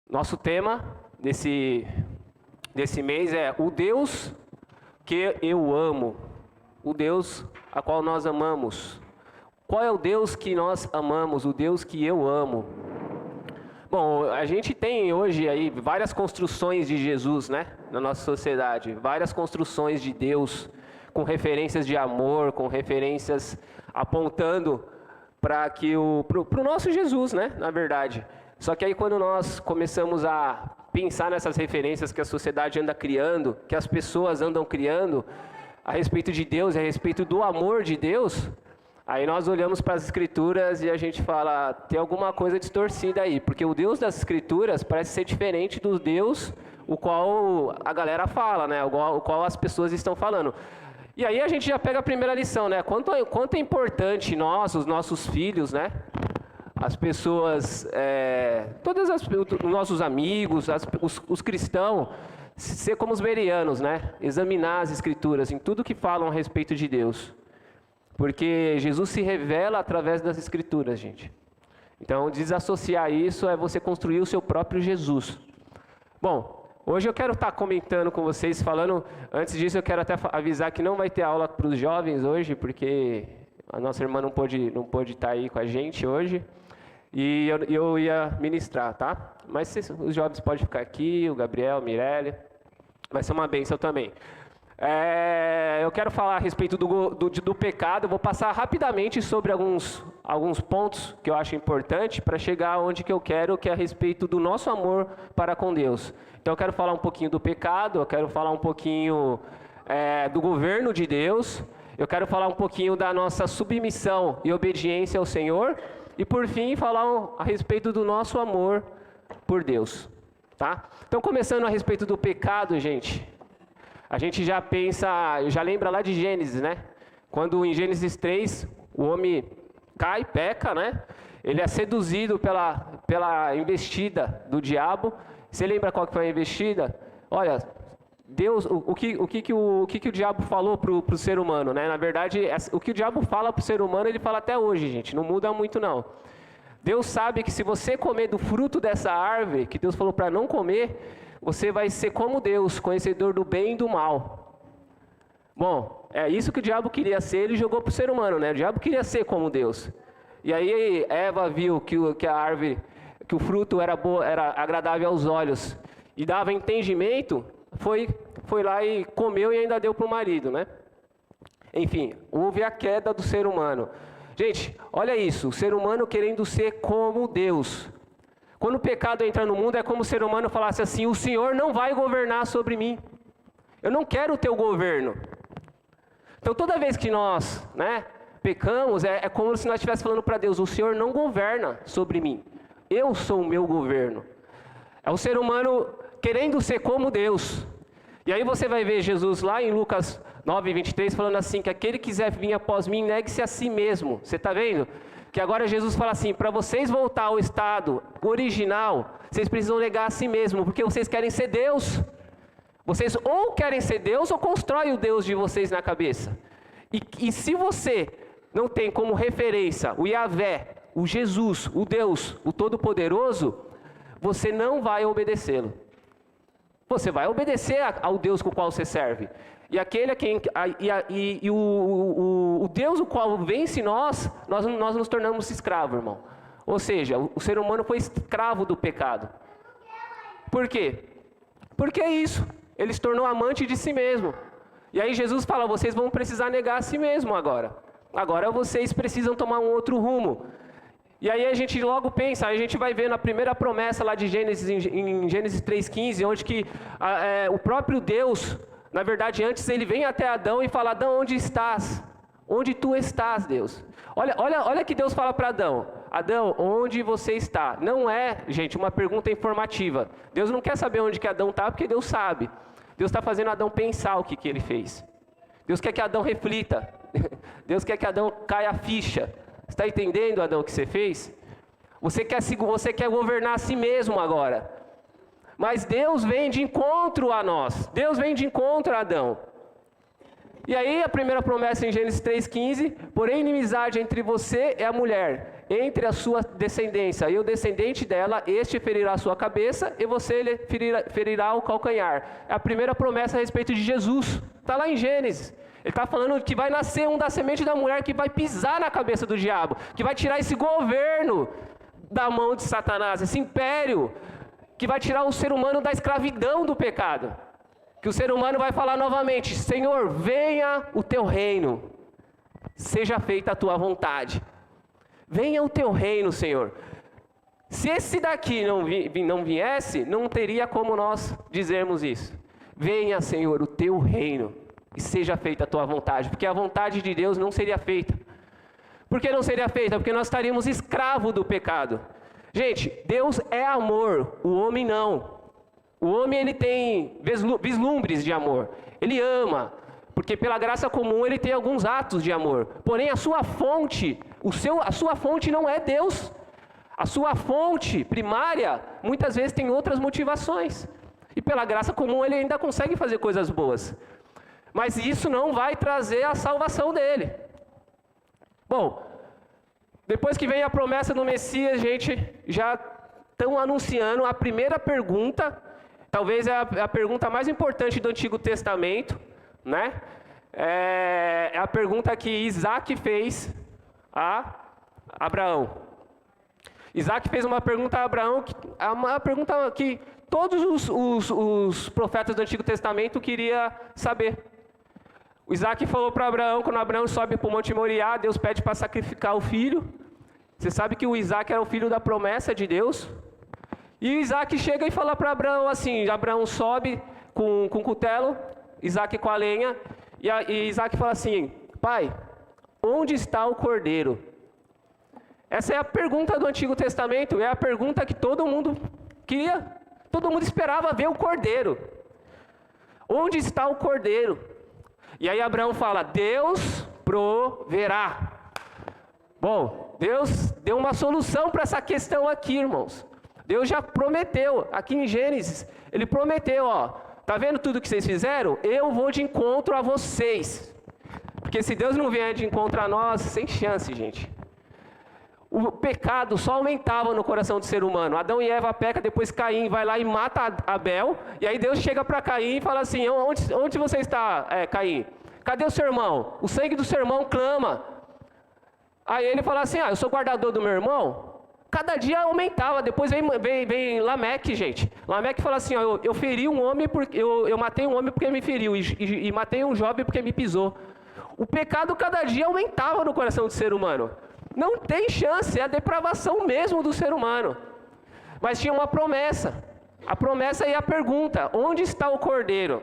Nosso tema desse mês é o Deus que eu amo, o Deus a qual nós amamos. Qual é o Deus que nós amamos, o Deus que eu amo? Bom, a gente tem hoje aí várias construções de Jesus, né, na nossa sociedade, várias construções de Deus, com referências de amor, com referências apontando para o nosso Jesus, né, na verdade. Só que aí quando nós começamos a pensar nessas referências que a sociedade anda criando, que as pessoas andam criando, a respeito de Deus, a respeito do amor de Deus, aí nós olhamos para as Escrituras e a gente fala, tem alguma coisa distorcida aí, porque o Deus das Escrituras parece ser diferente do Deus o qual a galera fala, né, o qual as pessoas estão falando. E aí a gente já pega a primeira lição, né, quanto é importante nós, os nossos filhos, né, as pessoas, os nossos amigos, os cristãos, ser como os bereanos, né? Examinar as Escrituras em tudo que falam a respeito de Deus. Porque Jesus se revela através das Escrituras, gente. Então, desassociar isso é você construir o seu próprio Jesus. Bom, hoje eu quero estar comentando com vocês, falando... Antes disso, eu quero até avisar que não vai ter aula para os jovens hoje, porque a nossa irmã não pôde estar aí com a gente hoje. E eu ia ministrar, tá? Mas os jovens podem ficar aqui, o Gabriel, a Mirelle. Vai ser uma bênção também. Eu quero falar a respeito do pecado. Eu vou passar rapidamente sobre alguns pontos que eu acho importante para chegar onde que eu quero, que é a respeito do nosso amor para com Deus. Então eu quero falar um pouquinho do pecado, eu quero falar um pouquinho do governo de Deus, eu quero falar um pouquinho da nossa submissão e obediência ao Senhor, e por fim falar a respeito do nosso amor por Deus. Tá? Então, começando a respeito do pecado, gente, a gente já lembra lá de Gênesis, né? Quando em Gênesis 3, o homem cai, peca, né? Ele é seduzido pela investida do diabo. Você lembra qual que foi a investida? Olha, Deus, o que o diabo falou para o ser humano, né? Na verdade, o que o diabo fala para o ser humano, ele fala até hoje, gente, não muda muito não. Deus sabe que se você comer do fruto dessa árvore, que Deus falou para não comer, você vai ser como Deus, conhecedor do bem e do mal. Bom, é isso que o diabo queria ser, ele jogou para o ser humano, né? O diabo queria ser como Deus. E aí Eva viu que a árvore, que o fruto era agradável aos olhos e dava entendimento, foi lá e comeu e ainda deu para o marido, né? Enfim, houve a queda do ser humano. Gente, olha isso, o ser humano querendo ser como Deus. Quando o pecado entra no mundo, é como o ser humano falasse assim, o Senhor não vai governar sobre mim. Eu não quero o teu governo. Então, toda vez que nós, né, pecamos, é como se nós estivéssemos falando para Deus, o Senhor não governa sobre mim. Eu sou o meu governo. É o ser humano querendo ser como Deus. E aí você vai ver Jesus lá em Lucas 9:23 falando assim, que aquele que quiser vir após mim, negue-se a si mesmo. Você está vendo? Que agora Jesus fala assim, para vocês voltar ao estado original, vocês precisam negar a si mesmo, porque vocês querem ser Deus. Vocês ou querem ser Deus ou constroem o Deus de vocês na cabeça. E se você não tem como referência o Yahvé, o Jesus, o Deus, o Todo-Poderoso, você não vai obedecê-lo. Você vai obedecer ao Deus com o qual você serve. E aquele o Deus o qual vence nós nos tornamos escravos, irmão. Ou seja, o ser humano foi escravo do pecado. Por quê? Porque é isso. Ele se tornou amante de si mesmo. E aí Jesus fala, vocês vão precisar negar a si mesmo agora. Agora vocês precisam tomar um outro rumo. E aí a gente logo pensa, a gente vai ver na primeira promessa lá de Gênesis, em Gênesis 3:15, onde que o próprio Deus, na verdade antes ele vem até Adão e fala, Adão, onde estás? Onde tu estás, Deus? Olha que Deus fala para Adão, Adão, onde você está? Não é, gente, uma pergunta informativa. Deus não quer saber onde que Adão está, porque Deus sabe. Deus está fazendo Adão pensar o que ele fez. Deus quer que Adão reflita. Deus quer que Adão caia a ficha. Está entendendo, Adão, o que você fez? Você quer governar a si mesmo agora. Mas Deus vem de encontro a nós. Deus vem de encontro a Adão. E aí a primeira promessa em Gênesis 3,15, porém inimizade entre você e a mulher, entre a sua descendência e o descendente dela, este ferirá a sua cabeça e você lhe ferirá o calcanhar. É a primeira promessa a respeito de Jesus, está lá em Gênesis. Ele está falando que vai nascer um da semente da mulher que vai pisar na cabeça do diabo, que vai tirar esse governo da mão de Satanás, esse império, que vai tirar o ser humano da escravidão do pecado. Que o ser humano vai falar novamente: Senhor, venha o teu reino, seja feita a tua vontade. Venha o teu reino, Senhor. Se esse daqui não viesse, não teria como nós dizermos isso. Venha, Senhor, o teu reino e seja feita a tua vontade, porque a vontade de Deus não seria feita. Por que não seria feita? Porque nós estaríamos escravos do pecado. Gente, Deus é amor, o homem não. O homem ele tem vislumbres de amor, ele ama, porque pela graça comum ele tem alguns atos de amor. Porém a sua fonte, a sua fonte não é Deus. A sua fonte primária muitas vezes tem outras motivações. E pela graça comum ele ainda consegue fazer coisas boas. Mas isso não vai trazer a salvação dele. Bom, depois que vem a promessa do Messias, gente, já estão anunciando a primeira pergunta. Talvez é a pergunta mais importante do Antigo Testamento, né? É a pergunta que Isaac fez a Abraão. Isaac fez uma pergunta a Abraão, uma pergunta que todos os profetas do Antigo Testamento queriam saber. O Isaac falou para Abraão, quando Abraão sobe para o Monte Moriá, Deus pede para sacrificar o filho. Você sabe que o Isaac era o filho da promessa de Deus? E Isaac chega e fala para Abraão assim, Abraão sobe com o cutelo, Isaac com a lenha, e Isaac fala assim: pai, onde está o cordeiro? Essa é a pergunta do Antigo Testamento, é a pergunta que todo mundo queria, todo mundo esperava ver o cordeiro. Onde está o cordeiro? E aí Abraão fala: Deus proverá. Bom, Deus deu uma solução para essa questão aqui, irmãos. Deus já prometeu, aqui em Gênesis, Ele prometeu, ó, tá vendo tudo que vocês fizeram? Eu vou de encontro a vocês. Porque se Deus não vier de encontro a nós, sem chance, gente. O pecado só aumentava no coração do ser humano. Adão e Eva pecam, depois Caim vai lá e mata Abel. E aí Deus chega para Caim e fala assim: onde você está, Caim? Cadê o seu irmão? O sangue do seu irmão clama. Aí ele fala assim: eu sou guardador do meu irmão. Cada dia aumentava, depois vem Lameque, gente. Lameque fala assim: eu feri um homem, eu matei um homem porque me feriu, e matei um jovem porque me pisou. O pecado cada dia aumentava no coração do ser humano. Não tem chance, é a depravação mesmo do ser humano. Mas tinha uma promessa. A promessa e a pergunta: onde está o cordeiro?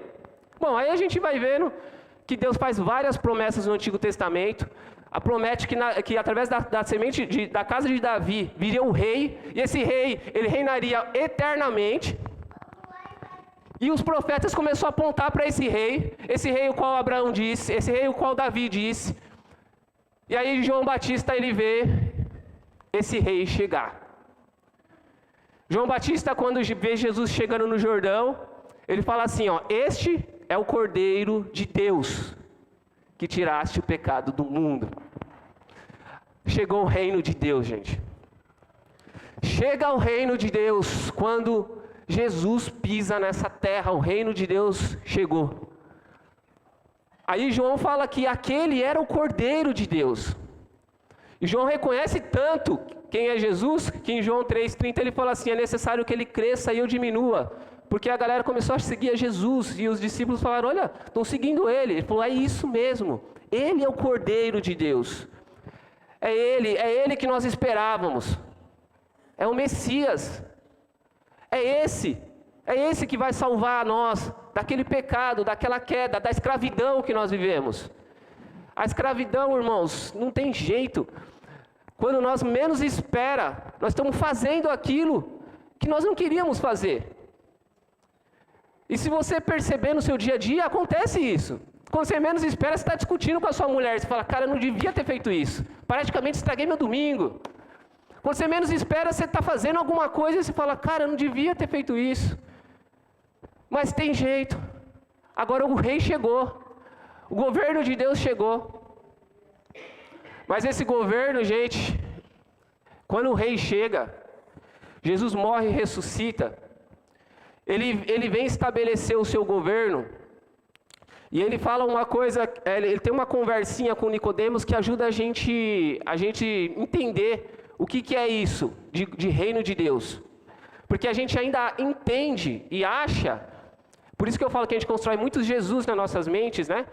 Bom, aí a gente vai vendo que Deus faz várias promessas no Antigo Testamento. Promete que através da semente da casa de Davi viria um rei, e esse rei, ele reinaria eternamente. E os profetas começaram a apontar para esse rei o qual Abraão disse, esse rei o qual Davi disse. E aí João Batista, ele vê esse rei chegar. João Batista, quando vê Jesus chegando no Jordão, ele fala assim, ó: este é o Cordeiro de Deus, que tiraste o pecado do mundo. Chegou o reino de Deus, gente. Chega o reino de Deus quando Jesus pisa nessa terra. O reino de Deus chegou. Aí João fala que aquele era o Cordeiro de Deus. E João reconhece tanto quem é Jesus, que em João 3,30 ele fala assim: é necessário que ele cresça e eu diminua. Porque a galera começou a seguir a Jesus, e os discípulos falaram: olha, estão seguindo ele. Ele falou: é isso mesmo, ele é o Cordeiro de Deus. É ele que nós esperávamos. É o Messias. É esse que vai salvar nós daquele pecado, daquela queda, da escravidão que nós vivemos. A escravidão, irmãos, não tem jeito. Quando nós menos espera, nós estamos fazendo aquilo que nós não queríamos fazer. E se você perceber no seu dia a dia, acontece isso. Quando você menos espera, você está discutindo com a sua mulher. Você fala: cara, eu não devia ter feito isso. Praticamente estraguei meu domingo. Quando você menos espera, você está fazendo alguma coisa e você fala: cara, eu não devia ter feito isso. Mas tem jeito. Agora o rei chegou. O governo de Deus chegou. Mas esse governo, gente, quando o rei chega, Jesus morre e ressuscita, ele vem estabelecer o seu governo, e ele fala uma coisa, ele tem uma conversinha com Nicodemos que ajuda a gente entender o que é isso de reino de Deus. Porque a gente ainda entende e acha, por isso que eu falo que a gente constrói muitos Jesus nas nossas mentes, né?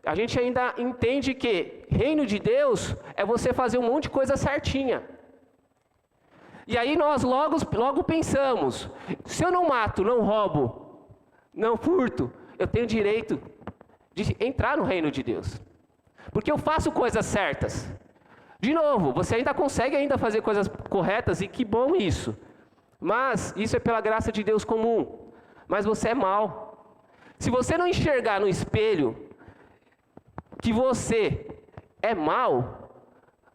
A gente ainda entende que reino de Deus é você fazer um monte de coisa certinha. E aí nós logo pensamos, se eu não mato, não roubo, não furto, eu tenho direito de entrar no reino de Deus. Porque eu faço coisas certas. De novo, você ainda consegue ainda fazer coisas corretas e que bom isso. Mas isso é pela graça de Deus comum. Mas você é mau. Se você não enxergar no espelho que você é mau,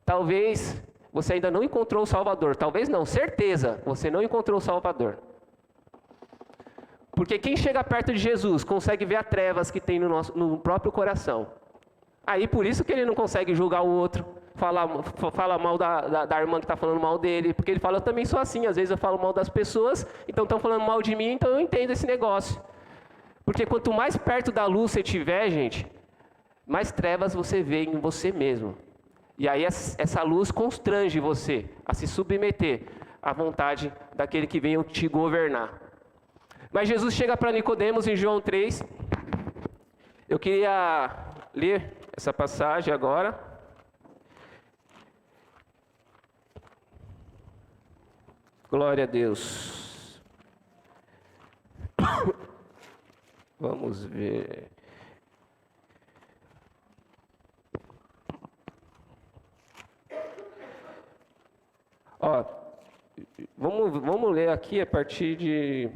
talvez você ainda não encontrou o Salvador. Talvez não, certeza, você não encontrou o Salvador. Porque quem chega perto de Jesus consegue ver as trevas que tem no próprio coração. Aí por isso que ele não consegue julgar o outro, fala mal da irmã que está falando mal dele, porque ele fala, eu também sou assim, às vezes eu falo mal das pessoas, então estão falando mal de mim, então eu entendo esse negócio. Porque quanto mais perto da luz você tiver, gente, mais trevas você vê em você mesmo. E aí essa luz constrange você a se submeter à vontade daquele que veio te governar. Mas Jesus chega para Nicodemos em João 3. Eu queria ler essa passagem agora. Glória a Deus. Vamos ver. Ó, vamos ler aqui a partir de...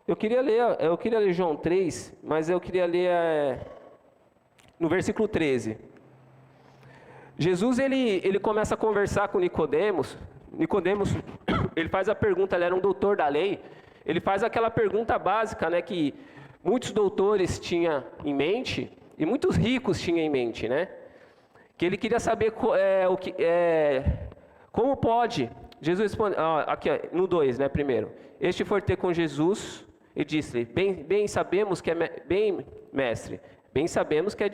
Eu queria ler João 3, mas eu queria ler no versículo 13. Jesus, ele começa a conversar com Nicodemos. Nicodemos, ele faz a pergunta, ele era um doutor da lei. Ele faz aquela pergunta básica, né, que muitos doutores tinham em mente, e muitos ricos tinham em mente, né? Que ele queria saber como pode. Jesus responde, aqui no 2, né, primeiro. Este foi ter com Jesus e disse-lhe, bem sabemos que mestre, bem sabemos que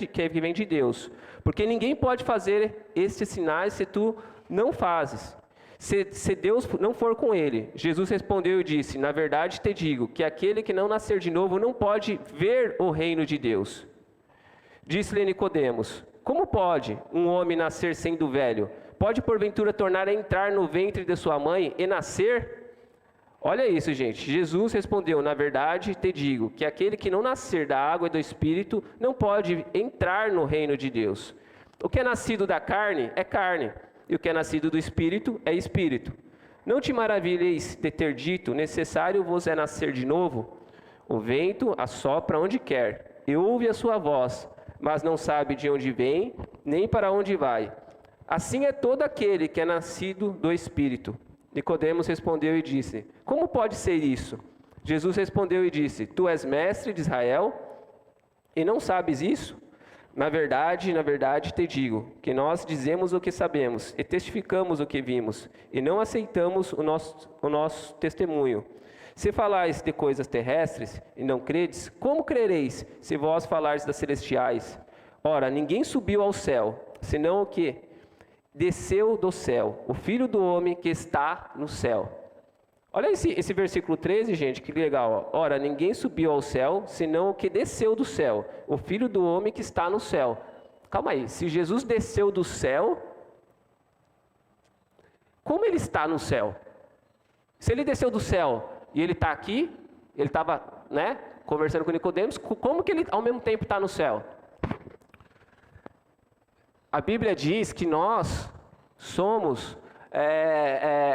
vem de Deus, porque ninguém pode fazer estes sinais se tu não fazes. Se Deus não for com ele. Jesus respondeu e disse, na verdade te digo, que aquele que não nascer de novo não pode ver o reino de Deus. Disse-lhe Nicodemos, como pode um homem nascer sendo velho? Pode porventura tornar a entrar no ventre de sua mãe e nascer? Olha isso, gente. Jesus respondeu, na verdade te digo, que aquele que não nascer da água e do Espírito não pode entrar no reino de Deus. O que é nascido da carne é carne, e o que é nascido do Espírito é Espírito. Não te maravilheis de ter dito, necessário vos é nascer de novo? O vento assopra onde quer, e ouve a sua voz, mas não sabe de onde vem, nem para onde vai. Assim é todo aquele que é nascido do Espírito. Nicodemos respondeu e disse, como pode ser isso? Jesus respondeu e disse, tu és mestre de Israel e não sabes isso? Na verdade te digo, que nós dizemos o que sabemos e testificamos o que vimos, e não aceitamos o nosso testemunho. Se falais de coisas terrestres e não credes, como crereis se vós falardes das celestiais? Ora, ninguém subiu ao céu, senão o que desceu do céu, o Filho do homem que está no céu. Olha esse versículo 13, gente, que legal. Ó. Ora, ninguém subiu ao céu, senão o que desceu do céu, o Filho do homem que está no céu. Calma aí, se Jesus desceu do céu, como ele está no céu? Se ele desceu do céu e ele está aqui, ele estava, né, conversando com Nicodemos, como que ele ao mesmo tempo está no céu? A Bíblia diz que nós somos,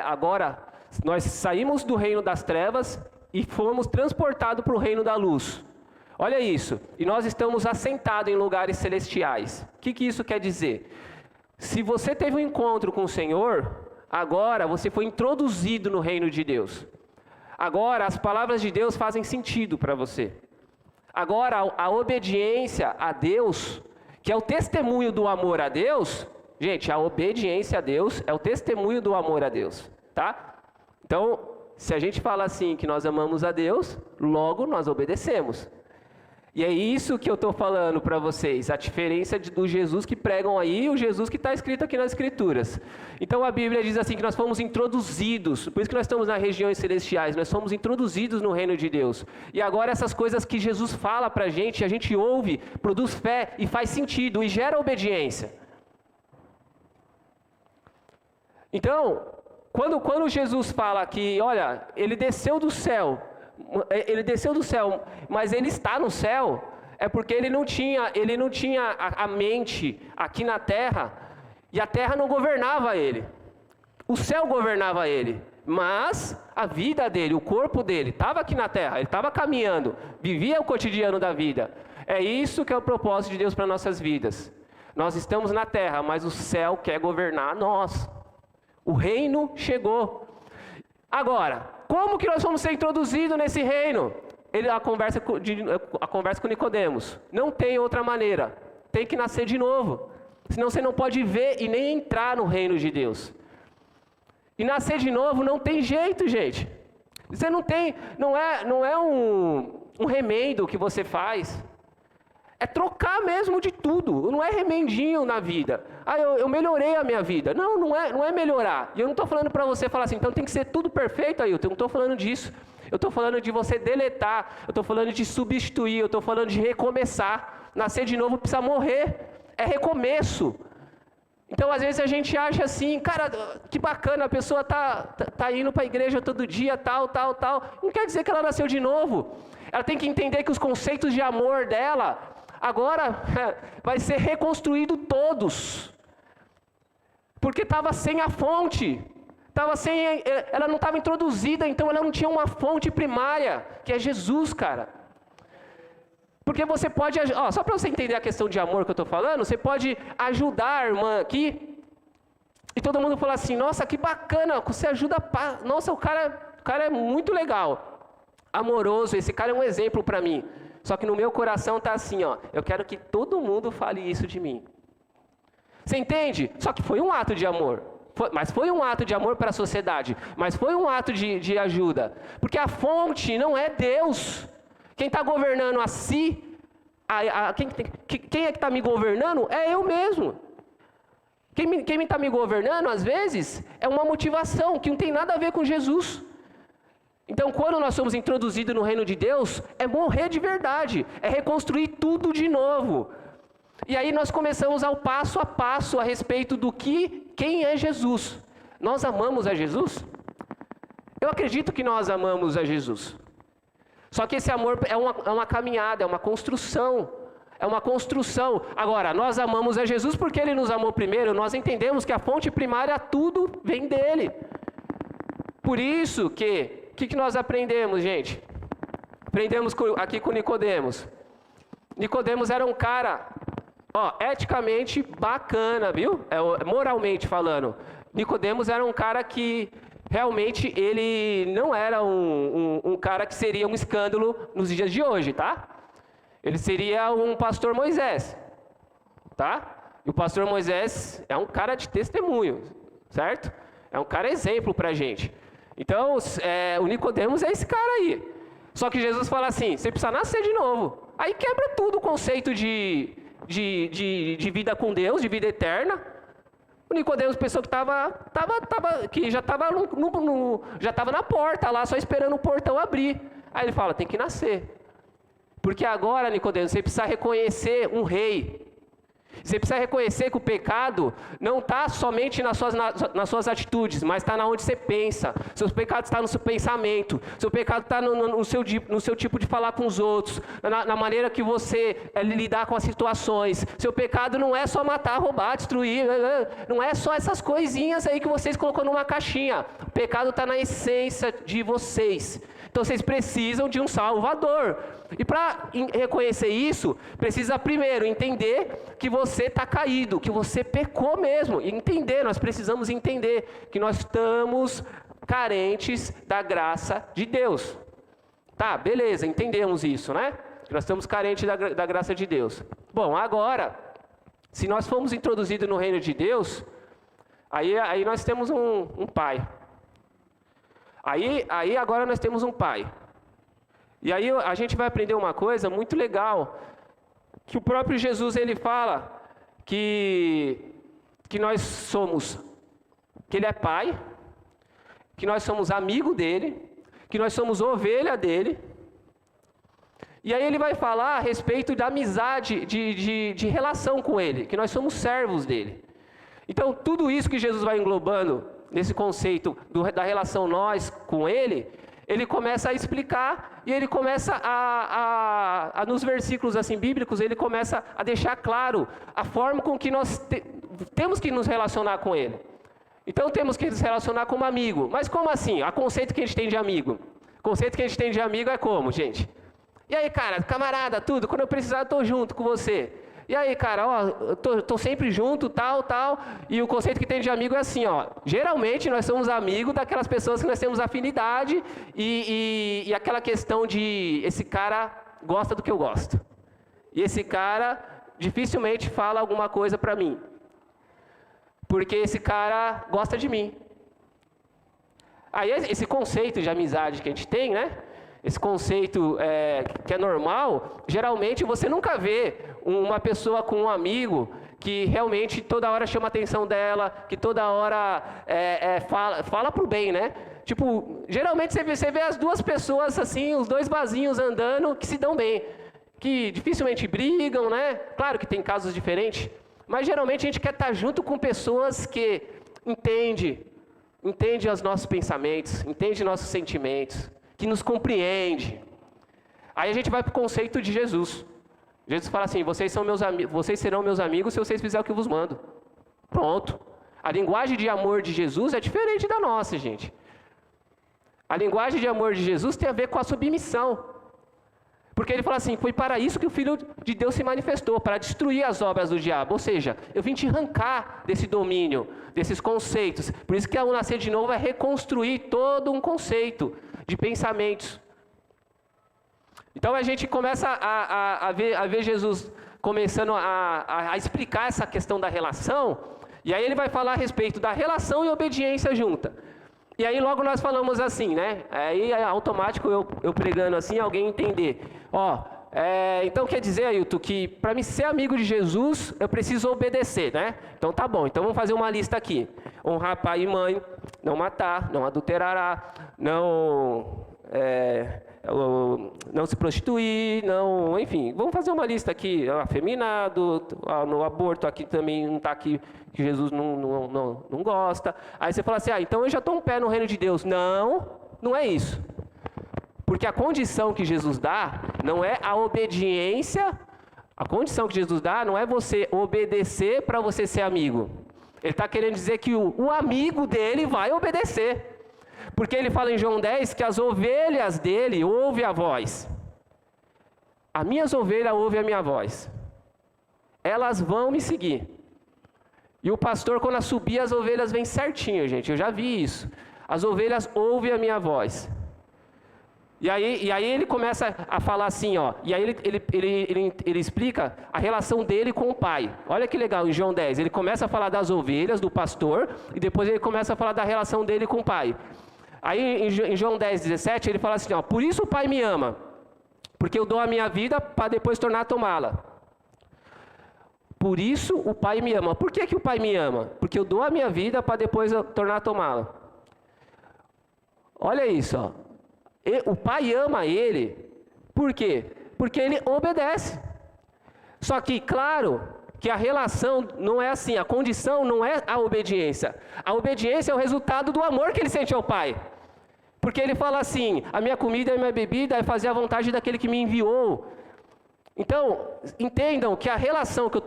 agora, nós saímos do reino das trevas e fomos transportados para o reino da luz. Olha isso, e nós estamos assentados em lugares celestiais. O que isso quer dizer? Se você teve um encontro com o Senhor, agora você foi introduzido no reino de Deus. Agora, as palavras de Deus fazem sentido para você. Agora, a obediência a Deus, que é o testemunho do amor a Deus, gente, a obediência a Deus é o testemunho do amor a Deus, tá? Então, se a gente fala assim que nós amamos a Deus, logo nós obedecemos. E é isso que eu estou falando para vocês, a diferença do Jesus que pregam aí e o Jesus que está escrito aqui nas Escrituras. Então a Bíblia diz assim que nós fomos introduzidos, por isso que nós estamos nas regiões celestiais, nós fomos introduzidos no reino de Deus. E agora essas coisas que Jesus fala para a gente ouve, produz fé e faz sentido e gera obediência. Então, quando Jesus fala que, olha, ele desceu do céu, mas ele está no céu, é porque ele não tinha a mente aqui na terra, e a terra não governava ele. O céu governava ele, mas a vida dele, o corpo dele, estava aqui na terra, ele estava caminhando, vivia o cotidiano da vida. É isso que é o propósito de Deus para nossas vidas. Nós estamos na terra, mas o céu quer governar nós. O reino chegou. Agora, como que nós vamos ser introduzidos nesse reino? A conversa com Nicodemos. Não tem outra maneira. Tem que nascer de novo. Senão você não pode ver e nem entrar no reino de Deus. E nascer de novo não tem jeito, gente. Você não tem, não é um remendo que você faz. É trocar mesmo de tudo. Não é remendinho na vida. Eu melhorei a minha vida. Não é melhorar. E eu não estou falando para você falar assim, então tem que ser tudo perfeito, Ailton. Eu não estou falando disso. Eu estou falando de você deletar. Eu estou falando de substituir. Eu estou falando de recomeçar. Nascer de novo precisa morrer. É recomeço. Então, às vezes a gente acha assim, cara, que bacana, a pessoa tá indo para a igreja todo dia, tal. Não quer dizer que ela nasceu de novo. Ela tem que entender que os conceitos de amor dela agora vai ser reconstruído todos. Porque estava sem a fonte. Ela não estava introduzida, então ela não tinha uma fonte primária, que é Jesus, cara. Porque você pode, só para você entender a questão de amor que eu estou falando, você pode ajudar a irmã aqui, e todo mundo fala assim, nossa, que bacana, você ajuda, nossa, o cara é muito legal, amoroso, esse cara é um exemplo para mim. Só que no meu coração está assim, eu quero que todo mundo fale isso de mim. Você entende? Só que foi um ato de amor. Mas foi um ato de amor para a sociedade. Mas foi um ato de ajuda. Porque a fonte não é Deus. Quem está governando a si, quem é que está me governando é eu mesmo. Quem está me governando, às vezes, é uma motivação que não tem nada a ver com Jesus. Então, quando nós somos introduzidos no reino de Deus, é morrer de verdade, é reconstruir tudo de novo. E aí nós começamos ao passo a passo a respeito do quem é Jesus. Nós amamos a Jesus? Eu acredito que nós amamos a Jesus. Só que esse amor é uma caminhada, é uma construção. É uma construção. Agora, nós amamos a Jesus porque Ele nos amou primeiro. Nós entendemos que a fonte primária, tudo vem dEle. Por isso que... O que nós aprendemos, gente? Aprendemos aqui com Nicodemos. Nicodemos era um cara, eticamente bacana, viu? Moralmente falando. Nicodemos era um cara que realmente ele não era um cara que seria um escândalo nos dias de hoje, tá? Ele seria um pastor Moisés, tá? E o pastor Moisés é um cara de testemunho, certo? É um cara exemplo pra gente. Então, o Nicodemos é esse cara aí. Só que Jesus fala assim, você precisa nascer de novo. Aí quebra tudo o conceito de vida com Deus, de vida eterna. O Nicodemos pensou que que já estava na porta lá, só esperando o portão abrir. Aí ele fala, tem que nascer. Porque agora, Nicodemos, você precisa reconhecer um rei. Você precisa reconhecer que o pecado não está somente nas suas atitudes, mas está na onde você pensa. Seu pecado está no seu pensamento. Seu pecado está no seu tipo de falar com os outros. Na maneira que você lidar com as situações. Seu pecado não é só matar, roubar, destruir. Não é só essas coisinhas aí que vocês colocam numa caixinha. O pecado está na essência de vocês. Então vocês precisam de um Salvador. E para reconhecer isso, precisa primeiro entender que você está caído, que você pecou mesmo. E nós precisamos entender que nós estamos carentes da graça de Deus. Tá, beleza, entendemos isso, né? Nós estamos carentes da graça de Deus. Bom, agora, se nós formos introduzidos no reino de Deus, aí nós temos um pai. Aí agora nós temos um pai. E aí a gente vai aprender uma coisa muito legal, que o próprio Jesus ele fala que nós somos, que ele é pai, que nós somos amigo dele, que nós somos ovelha dele. E aí ele vai falar a respeito da amizade, de relação com ele, que nós somos servos dele. Então tudo isso que Jesus vai englobando nesse conceito da relação nós com ele começa a explicar e ele começa nos versículos assim bíblicos, ele começa a deixar claro a forma com que nós temos que nos relacionar com ele. Então temos que nos relacionar como amigo. Mas como assim? O conceito que a gente tem de amigo. O conceito que a gente tem de amigo é como, gente? E aí, cara, camarada, tudo, quando eu precisar eu tô junto com você. E aí, cara, ó, eu tô sempre junto, tal. E o conceito que tem de amigo é assim, ó. Geralmente nós somos amigos daquelas pessoas que nós temos afinidade e aquela questão de esse cara gosta do que eu gosto. E esse cara dificilmente fala alguma coisa pra mim. Porque esse cara gosta de mim. Aí esse conceito de amizade que a gente tem, né? Esse conceito que é normal, geralmente você nunca vê uma pessoa com um amigo que realmente toda hora chama a atenção dela, que toda hora fala pro bem, né? Tipo, geralmente você vê as duas pessoas assim, os dois vasinhos andando, que se dão bem, que dificilmente brigam, né? Claro que tem casos diferentes, mas geralmente a gente quer estar junto com pessoas que entendem os nossos pensamentos, entendem nossos sentimentos, que nos compreende. Aí a gente vai para o conceito de Jesus. Jesus fala assim, vocês serão meus amigos se vocês fizerem o que eu vos mando. Pronto. A linguagem de amor de Jesus é diferente da nossa, gente. A linguagem de amor de Jesus tem a ver com a submissão. Porque ele fala assim, foi para isso que o Filho de Deus se manifestou, para destruir as obras do diabo. Ou seja, eu vim te arrancar desse domínio, desses conceitos. Por isso que ao nascer de novo é reconstruir todo um conceito de pensamentos. Então a gente começa a ver Jesus começando a explicar essa questão da relação, e aí ele vai falar a respeito da relação e obediência junta. E aí logo nós falamos assim, né? Aí é automático eu pregando assim, alguém entender. Então quer dizer, Ailton, que para mim ser amigo de Jesus, eu preciso obedecer, né? Então tá bom, então vamos fazer uma lista aqui. Honrar pai e mãe, não matar, não adulterará, não se prostituir, enfim, vamos fazer uma lista aqui, afeminado, no aborto aqui também não está aqui, que Jesus não gosta. Aí você fala assim, então eu já estou um pé no reino de Deus. Não é isso. Porque a condição que Jesus dá não é a obediência, a condição que Jesus dá não é você obedecer para você ser amigo. Ele está querendo dizer que o amigo dele vai obedecer. Porque ele fala em João 10 que as ovelhas dele ouvem a voz. As minhas ovelhas ouvem a minha voz. Elas vão me seguir. E o pastor, quando subir, as ovelhas vêm certinho, gente. Eu já vi isso. As ovelhas ouvem a minha voz. E aí ele começa a falar assim, ó. E aí ele explica a relação dele com o pai. Olha que legal, em João 10. Ele começa a falar das ovelhas, do pastor, e depois ele começa a falar da relação dele com o pai. Aí em João 10, 17, ele fala assim, ó, por isso o pai me ama, porque eu dou a minha vida para depois tornar a tomá-la. Por isso o pai me ama. Por que o pai me ama? Porque eu dou a minha vida para depois tornar a tomá-la. Olha isso, ó. O pai ama ele, por quê? Porque ele obedece. Só que, claro, que a relação não é assim, a condição não é a obediência. A obediência é o resultado do amor que ele sente ao pai. Porque ele fala assim, a minha comida e a minha bebida é fazer a vontade daquele que me enviou. Então, entendam que a relação que eu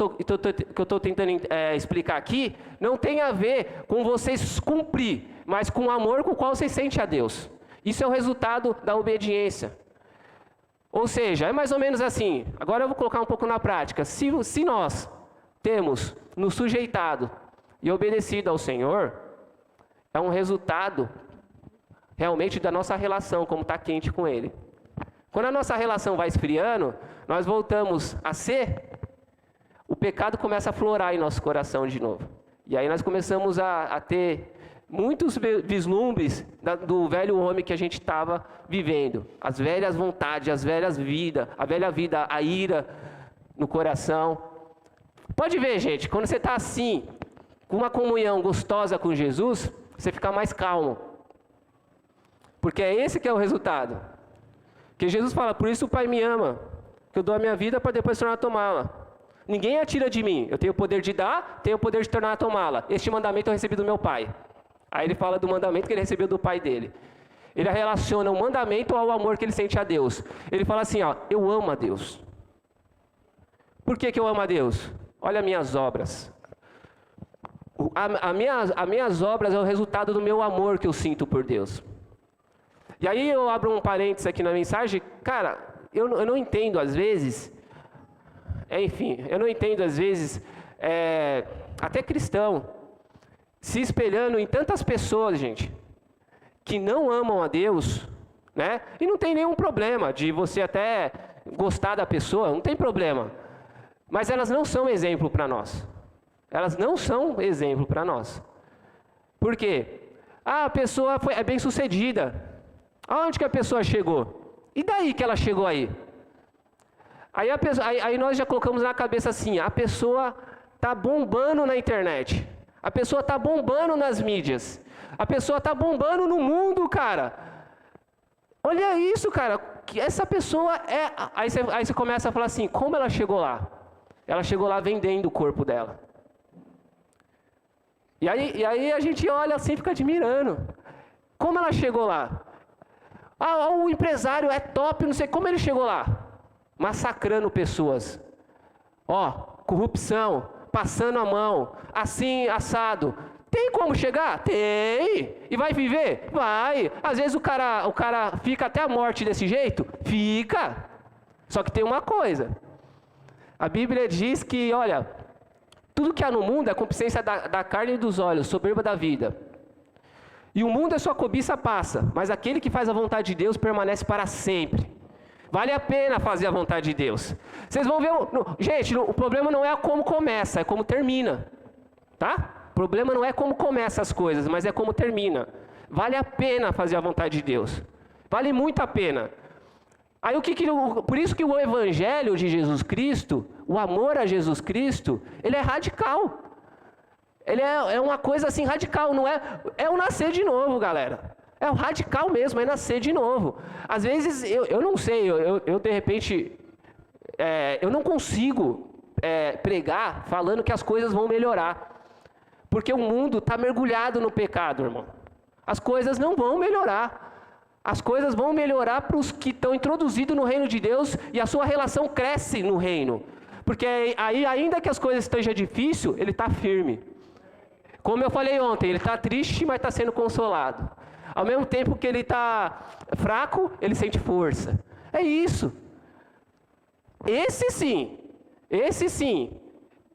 estou tentando explicar aqui não tem a ver com vocês cumprir, mas com o amor com o qual vocês sentem a Deus. Isso é o resultado da obediência. Ou seja, é mais ou menos assim. Agora eu vou colocar um pouco na prática. Se nós temos nos sujeitado e obedecido ao Senhor, é um resultado realmente da nossa relação, como está quente com Ele. Quando a nossa relação vai esfriando, nós voltamos a ser, o pecado começa a florar em nosso coração de novo. E aí nós começamos a ter muitos vislumbres do velho homem que a gente estava vivendo. As velhas vontades, as velhas vidas, a velha vida, a ira no coração. Pode ver, gente, quando você está assim, com uma comunhão gostosa com Jesus, você fica mais calmo. Porque é esse que é o resultado. Porque Jesus fala, por isso o Pai me ama, que eu dou a minha vida para depois tornar a tomá-la. Ninguém a tira de mim. Eu tenho o poder de dar, tenho o poder de tornar a tomá-la. Este mandamento eu recebi do meu Pai. Aí ele fala do mandamento que ele recebeu do Pai dele. Ele relaciona o mandamento ao amor que ele sente a Deus. Ele fala assim, ó, eu amo a Deus. Por que eu amo a Deus? Olha as minhas obras. As minhas obras é o resultado do meu amor que eu sinto por Deus. E aí eu abro um parênteses aqui na mensagem. Cara, eu não entendo às vezes... eu não entendo às vezes... até cristão... se espelhando em tantas pessoas, gente, que não amam a Deus, né? E não tem nenhum problema de você até gostar da pessoa, não tem problema. Mas elas não são exemplo para nós. Elas não são exemplo para nós. Por quê? A pessoa é bem sucedida. Aonde que a pessoa chegou? E daí que ela chegou aí? Aí nós já colocamos na cabeça assim, a pessoa está bombando na internet. A pessoa está bombando nas mídias. A pessoa está bombando no mundo, cara. Olha isso, cara. Que essa pessoa é... Aí você começa a falar assim, como ela chegou lá? Ela chegou lá vendendo o corpo dela. E aí a gente olha assim e fica admirando. Como ela chegou lá? O empresário é top, não sei como ele chegou lá. Massacrando pessoas. Corrupção. Passando a mão, assim, assado. Tem como chegar? Tem. E vai viver? Vai. Às vezes o cara fica até a morte desse jeito? Fica. Só que tem uma coisa. A Bíblia diz que, olha, tudo que há no mundo é concupiscência da carne e dos olhos, soberba da vida. E o mundo é sua cobiça passa, mas aquele que faz a vontade de Deus permanece para sempre. Vale a pena fazer a vontade de Deus. Vocês vão ver... Gente, o problema não é como começa, é como termina. Tá? O problema não é como começa as coisas, mas é como termina. Vale a pena fazer a vontade de Deus. Vale muito a pena. Aí por isso que o Evangelho de Jesus Cristo, o amor a Jesus Cristo, ele é radical. Ele é uma coisa assim radical, não é... É o nascer de novo, galera. É o radical mesmo, é nascer de novo. Às vezes, eu não sei, eu de repente, eu não consigo pregar falando que as coisas vão melhorar. Porque o mundo está mergulhado no pecado, irmão. As coisas não vão melhorar. As coisas vão melhorar para os que estão introduzidos no reino de Deus e a sua relação cresce no reino. Porque aí, ainda que as coisas estejam difíceis, ele está firme. Como eu falei ontem, ele está triste, mas está sendo consolado. Ao mesmo tempo que ele está fraco, ele sente força. É isso. Esse sim,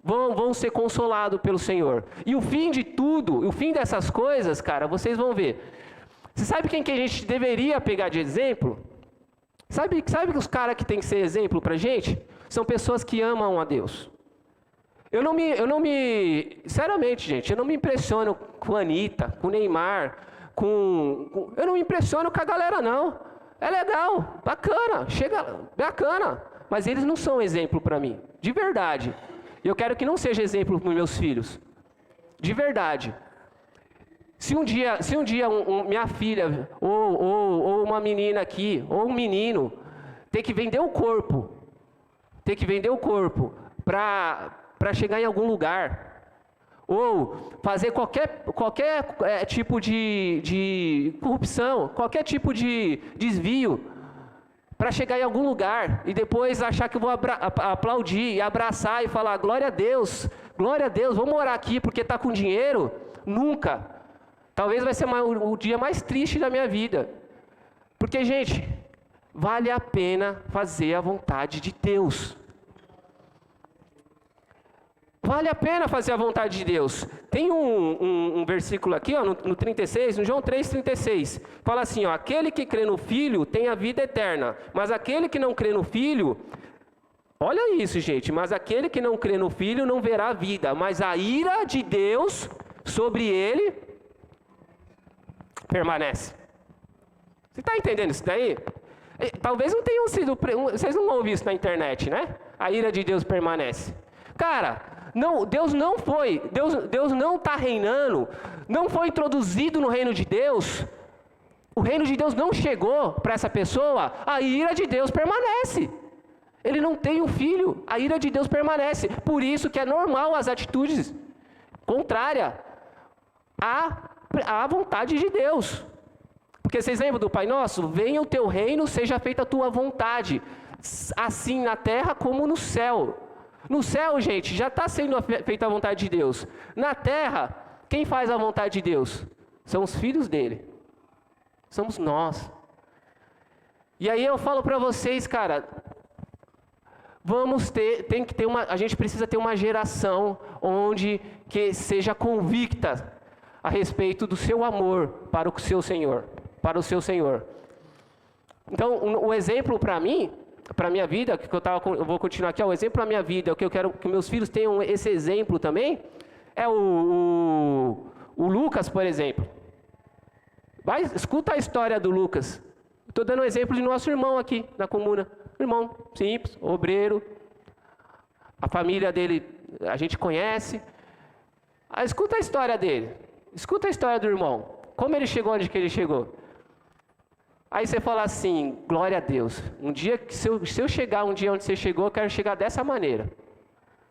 vão ser consolados pelo Senhor. E o fim de tudo, o fim dessas coisas, cara, vocês vão ver. Você sabe quem que a gente deveria pegar de exemplo? Sabe os caras que tem que ser exemplo pra gente? São pessoas que amam a Deus. Sinceramente, gente, eu não me impressiono com a Anitta, com o Neymar, eu não me impressiono com a galera, não. É legal, bacana, bacana. Mas eles não são exemplo para mim, de verdade. E eu quero que não seja exemplo para os meus filhos, de verdade. Se um dia minha filha, ou uma menina aqui, ou um menino, tem que vender o corpo para chegar em algum lugar, ou fazer qualquer tipo de corrupção, qualquer tipo de desvio, para chegar em algum lugar, e depois achar que eu vou aplaudir, e abraçar, e falar, glória a Deus, vou morar aqui porque está com dinheiro, nunca. Talvez vai ser o dia mais triste da minha vida. Porque, gente, vale a pena fazer a vontade de Deus. Vale a pena fazer a vontade de Deus. Tem um versículo aqui, ó, no 36, no João 3,36. Fala assim, ó, aquele que crê no Filho tem a vida eterna, mas aquele que não crê no Filho, olha isso, gente, mas aquele que não crê no Filho não verá a vida, mas a ira de Deus sobre ele permanece. Você está entendendo isso daí? Talvez não tenham sido, vocês não vão ver isso na internet, né? A ira de Deus permanece. Cara, não, Deus não está reinando, não foi introduzido no reino de Deus, o reino de Deus não chegou para essa pessoa, a ira de Deus permanece. Ele não tem um filho, a ira de Deus permanece. Por isso que é normal as atitudes contrárias à vontade de Deus. Porque vocês lembram do Pai Nosso? Venha o teu reino, seja feita a tua vontade, assim na terra como no céu. No céu, gente, já está sendo feita a vontade de Deus. Na terra, quem faz a vontade de Deus? São os filhos dele. Somos nós. E aí eu falo para vocês, cara, a gente precisa ter uma geração onde que seja convicta a respeito do seu amor para o seu Senhor, Então, o exemplo para mim, para a minha vida, eu vou continuar aqui, o exemplo para a minha vida, o que eu quero que meus filhos tenham esse exemplo também, é o Lucas, por exemplo. Escuta a história do Lucas. Estou dando um exemplo de nosso irmão aqui na comuna. Irmão simples, obreiro. A família dele a gente conhece. Escuta a história dele. Escuta a história do irmão. Como ele chegou onde que ele chegou. Aí você fala assim, glória a Deus. Um dia, se eu chegar um dia onde você chegou, eu quero chegar dessa maneira.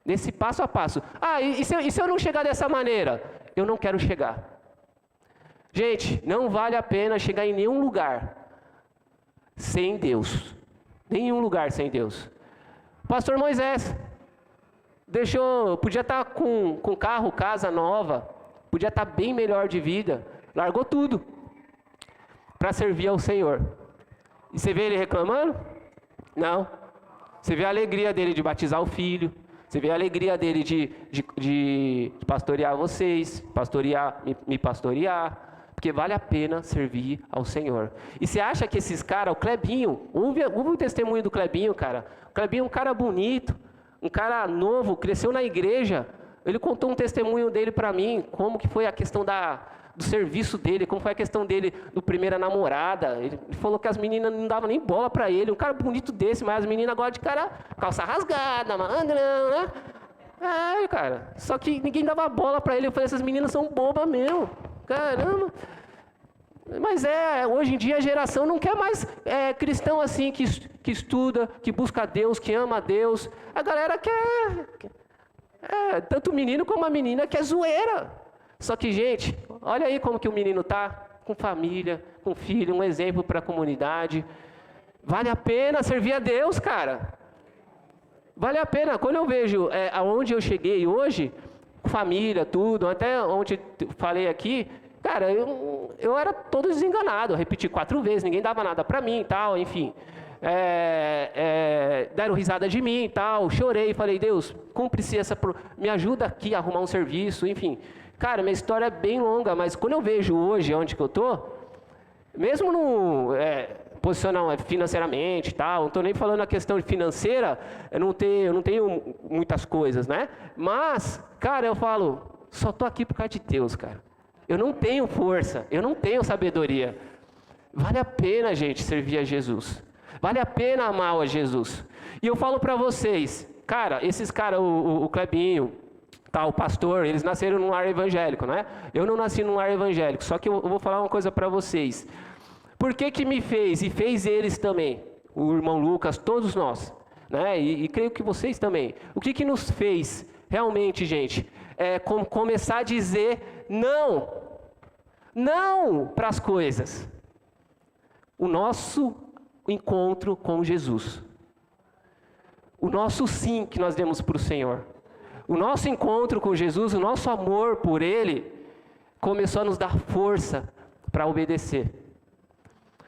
Nesse passo a passo. E se eu não chegar dessa maneira? Eu não quero chegar. Gente, não vale a pena chegar em nenhum lugar sem Deus. Nenhum lugar sem Deus. Pastor Moisés, podia estar com carro, casa nova, podia estar bem melhor de vida, largou tudo para servir ao Senhor. E você vê ele reclamando? Não. Você vê a alegria dele de batizar o filho, você vê a alegria dele de pastorear vocês, me pastorear, porque vale a pena servir ao Senhor. E você acha que esses caras, o Clebinho, ouve o testemunho do Clebinho, cara. O Clebinho é um cara bonito, um cara novo, cresceu na igreja. Ele contou um testemunho dele para mim, como que foi a questão do serviço dele, como foi a questão dele do primeira namorada. Ele falou que as meninas não davam nem bola para ele. Um cara bonito desse, mas as meninas gostam de cara calça rasgada, malandrão, né? Cara, só que ninguém dava bola para ele. Eu falei, essas meninas são bobas mesmo. Caramba. Mas hoje em dia a geração não quer mais cristão assim, que estuda, que busca Deus, que ama a Deus. A galera quer... tanto o menino como a menina quer zoeira. Só que, gente, olha aí como que o menino tá, com família, com filho, um exemplo para a comunidade. Vale a pena servir a Deus, cara. Vale a pena. Quando eu vejo aonde eu cheguei hoje, família, tudo, até onde eu falei aqui, cara, eu era todo desenganado. Eu repeti 4 vezes, ninguém dava nada para mim e tal, enfim. Deram risada de mim e tal, chorei, falei, Deus, cumpre-se me ajuda aqui a arrumar um serviço, enfim. Cara, minha história é bem longa, mas quando eu vejo hoje onde que eu tô, mesmo no posicionar financeiramente e tal, não estou nem falando a questão financeira, eu não tenho muitas coisas, né? Mas, cara, eu falo, só tô aqui por causa de Deus, cara. Eu não tenho força, eu não tenho sabedoria. Vale a pena, gente, servir a Jesus. Vale a pena amar a Jesus. E eu falo para vocês, cara, esses caras, o Clebinho, o pastor, eles nasceram num lar evangélico, né? Eu não nasci num lar evangélico, só que eu vou falar uma coisa para vocês. Por que me fez, e fez eles também, o irmão Lucas, todos nós, né? E creio que vocês também. O que nos fez, realmente, gente, começar a dizer não para as coisas. O nosso encontro com Jesus. O nosso sim que nós demos para o Senhor. O nosso encontro com Jesus, o nosso amor por Ele, começou a nos dar força para obedecer.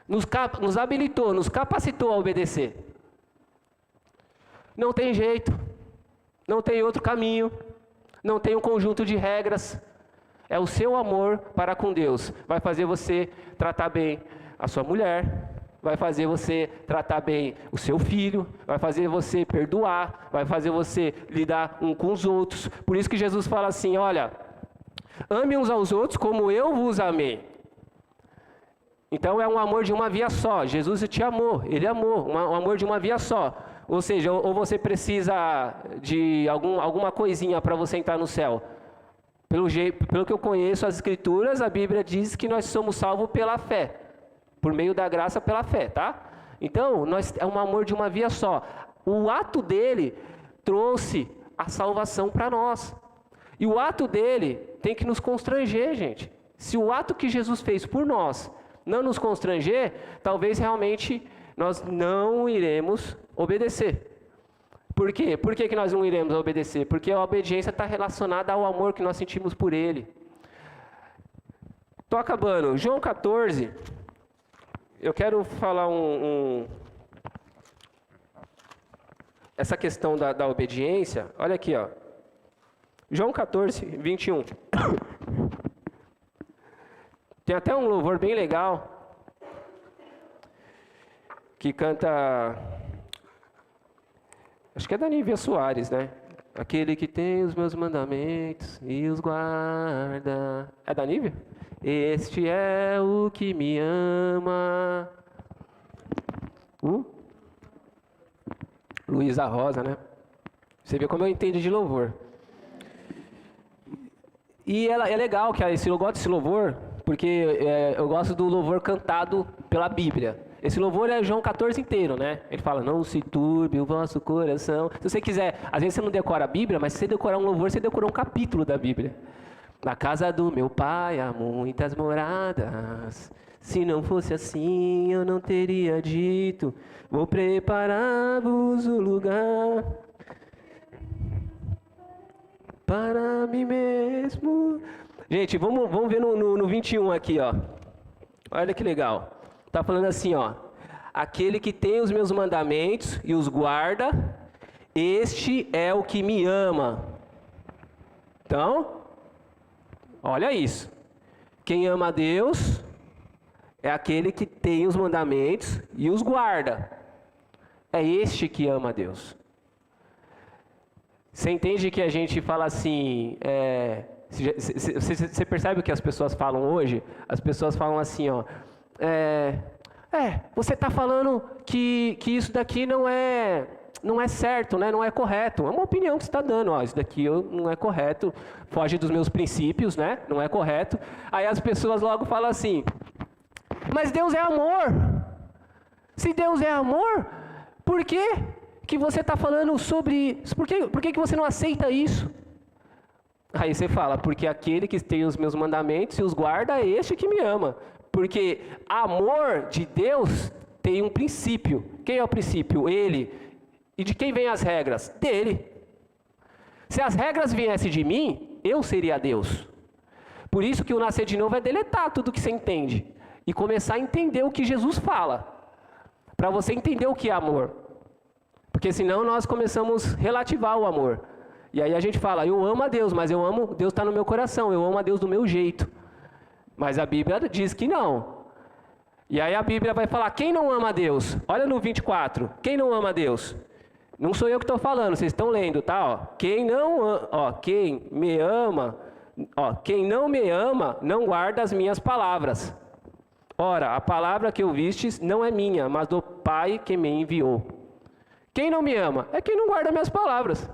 Nos habilitou, nos capacitou a obedecer. Não tem jeito. Não tem outro caminho. Não tem um conjunto de regras. É o seu amor para com Deus. Vai fazer você tratar bem a sua mulher, vai fazer você tratar bem o seu filho, vai fazer você perdoar, vai fazer você lidar um com os outros. Por isso que Jesus fala assim, olha, ame uns aos outros como eu vos amei. Então é um amor de uma via só. Jesus te amou, Ele amou, um amor de uma via só. Ou seja, ou você precisa de alguma coisinha para você entrar no céu. Pelo que eu conheço as Escrituras, a Bíblia diz que nós somos salvos pela fé. Por meio da graça pela fé, tá? Então, é um amor de uma via só. O ato dele trouxe a salvação para nós. E o ato dele tem que nos constranger, gente. Se o ato que Jesus fez por nós não nos constranger, talvez realmente nós não iremos obedecer. Por quê? Por que nós não iremos obedecer? Porque a obediência está relacionada ao amor que nós sentimos por Ele. Estou acabando. João 14... Eu quero falar essa questão da obediência. Olha aqui, ó. João 14, 21. Tem até um louvor bem legal que canta, acho que é da Nívia Soares, né? Aquele que tem os meus mandamentos e os guarda. É da Nívia? Este é o que me ama. Luísa Rosa, né? Você vê como eu entendo de louvor. E é legal que eu gosto desse louvor, porque eu gosto do louvor cantado pela Bíblia. Esse louvor é João 14 inteiro, né? Ele fala, não se turbe o vosso coração. Se você quiser, às vezes você não decora a Bíblia, mas se você decorar um louvor, você decorou um capítulo da Bíblia. Na casa do meu pai há muitas moradas. Se não fosse assim, eu não teria dito. Vou preparar-vos o lugar para mim mesmo. Gente, vamos ver no 21 aqui, ó. Olha que legal. Tá falando assim, ó. Aquele que tem os meus mandamentos e os guarda, este é o que me ama. Então, olha isso. Quem ama a Deus é aquele que tem os mandamentos e os guarda. É este que ama a Deus. Você entende que a gente fala assim... Você percebe o que as pessoas falam hoje? As pessoas falam assim, ó... você está falando que isso daqui não é certo, né? Não é correto. É uma opinião que você está dando. Ó, isso daqui não é correto, foge dos meus princípios, né? Não é correto. Aí as pessoas logo falam assim, mas Deus é amor. Se Deus é amor, por que você está falando sobre... Por que você não aceita isso? Aí você fala, porque aquele que tem os meus mandamentos e os guarda é este que me ama. Porque amor de Deus tem um princípio. Quem é o princípio? Ele. E de quem vêm as regras? Dele. Se as regras viessem de mim, eu seria Deus. Por isso que o nascer de novo é deletar tudo que você entende. E começar a entender o que Jesus fala. Para você entender o que é amor. Porque senão nós começamos a relativar o amor. E aí a gente fala, eu amo a Deus, mas eu amo, Deus está no meu coração, eu amo a Deus do meu jeito. Mas a Bíblia diz que não. E aí a Bíblia vai falar, quem não ama a Deus? Olha no 24, quem não ama a Deus? Não sou eu que estou falando, vocês estão lendo, tá? Ó, quem me ama, quem não me ama, não guarda as minhas palavras. Ora, a palavra que ouvistes não é minha, mas do Pai que me enviou. Quem não me ama? É quem não guarda minhas palavras.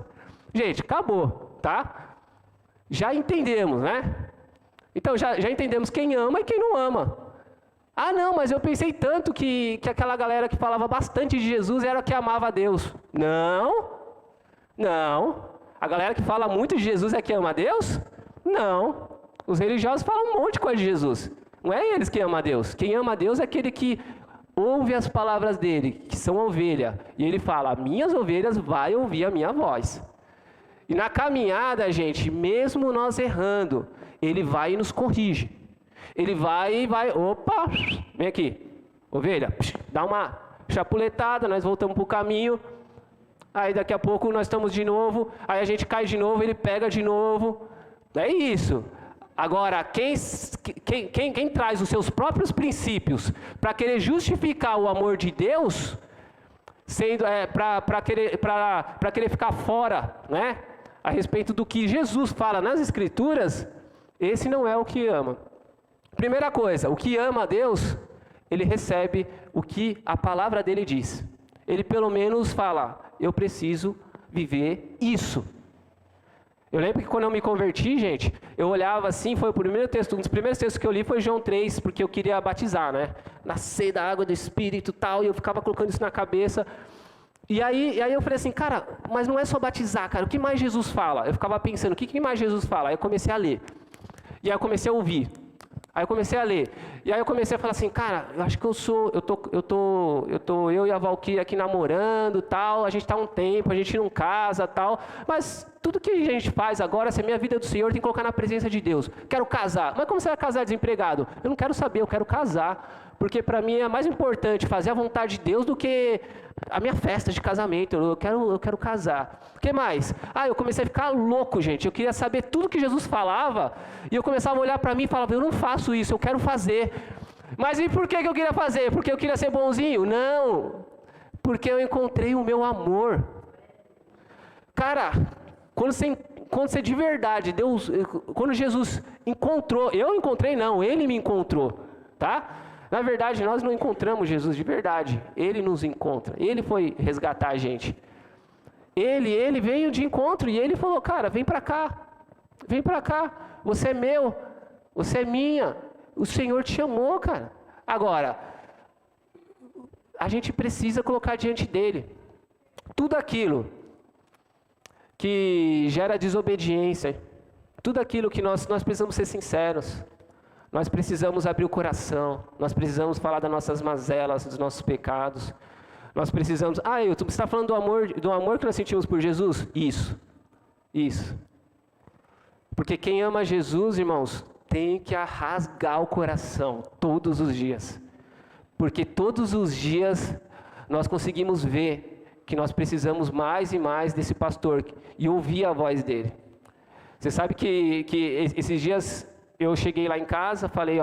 Gente, acabou, tá? Já entendemos, né? Então, já entendemos quem ama e quem não ama. Ah, não, mas eu pensei tanto que aquela galera que falava bastante de Jesus era que amava a Deus. Não. A galera que fala muito de Jesus é que ama a Deus? Não. Os religiosos falam um monte de coisa de Jesus. Não é eles que amam a Deus. Quem ama a Deus é aquele que ouve as palavras dele, que são ovelha. E ele fala, minhas ovelhas vai ouvir a minha voz. E na caminhada, gente, mesmo nós errando, ele vai e nos corrige. Ele vai, opa, vem aqui, ovelha, dá uma chapuletada, nós voltamos para o caminho. Aí daqui a pouco nós estamos de novo, aí a gente cai de novo, ele pega de novo. É isso. Agora, quem traz os seus próprios princípios para querer justificar o amor de Deus, sendo para querer ficar fora, né, a respeito do que Jesus fala nas Escrituras, esse não é o que ama. Primeira coisa, o que ama a Deus, ele recebe o que a palavra dele diz. Ele pelo menos fala, eu preciso viver isso. Eu lembro que quando eu me converti, gente, eu olhava assim, foi o primeiro texto, um dos primeiros textos que eu li foi João 3, porque eu queria batizar, né? Nascer da água do Espírito e tal, e eu ficava colocando isso na cabeça. E aí eu falei assim, cara, mas não é só batizar, cara, o que mais Jesus fala? Eu ficava pensando, o que mais Jesus fala? Aí eu comecei a ler. E aí eu comecei a ouvir. Aí eu comecei a ler. E aí eu comecei a falar assim, cara, eu acho que eu e a Valquíria aqui namorando, tal, a gente tá um tempo, a gente não casa, tal, mas tudo que a gente faz agora, se é minha vida do Senhor, tem que colocar na presença de Deus. Quero casar. Mas como você vai casar desempregado? Eu não quero saber, eu quero casar. Porque para mim é mais importante fazer a vontade de Deus do que a minha festa de casamento. Eu quero casar. O que mais? Eu comecei a ficar louco, gente. Eu queria saber tudo que Jesus falava. E eu começava a olhar para mim e falava, eu não faço isso, eu quero fazer. Mas e por que eu queria fazer? Porque eu queria ser bonzinho? Não. Porque eu encontrei o meu amor. Cara, quando você de verdade, quando Jesus encontrou, eu encontrei não, Ele me encontrou, tá? Na verdade, nós não encontramos Jesus de verdade, Ele nos encontra, Ele foi resgatar a gente. Ele veio de encontro e Ele falou, cara, vem pra cá, você é meu, você é minha, o Senhor te chamou, cara. Agora, a gente precisa colocar diante dEle tudo aquilo que gera desobediência, tudo aquilo que nós precisamos ser sinceros, nós precisamos abrir o coração, nós precisamos falar das nossas mazelas, dos nossos pecados, nós precisamos... você está falando do amor que nós sentimos por Jesus? Isso. Porque quem ama Jesus, irmãos, tem que rasgar o coração todos os dias, porque todos os dias nós conseguimos ver que nós precisamos mais e mais desse pastor e ouvir a voz dele. Você sabe que esses dias eu cheguei lá em casa, falei,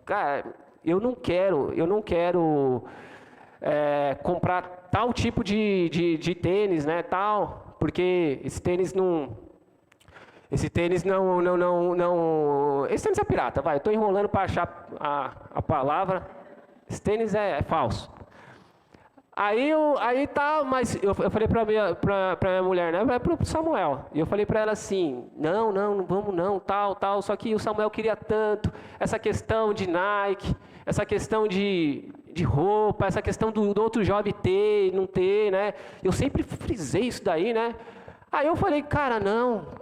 cara, eu não quero comprar tal tipo de tênis, né, tal, porque esse tênis não, esse tênis é pirata, eu estou enrolando para achar a palavra. Esse tênis é falso. Aí tá, mas eu falei pra minha mulher, né? Vai pro Samuel. E eu falei pra ela assim, não vamos não, tal. Só que o Samuel queria tanto essa questão de Nike, essa questão de roupa, essa questão do outro jovem ter, não ter, né? Eu sempre frisei isso daí, né? Aí eu falei, cara, não.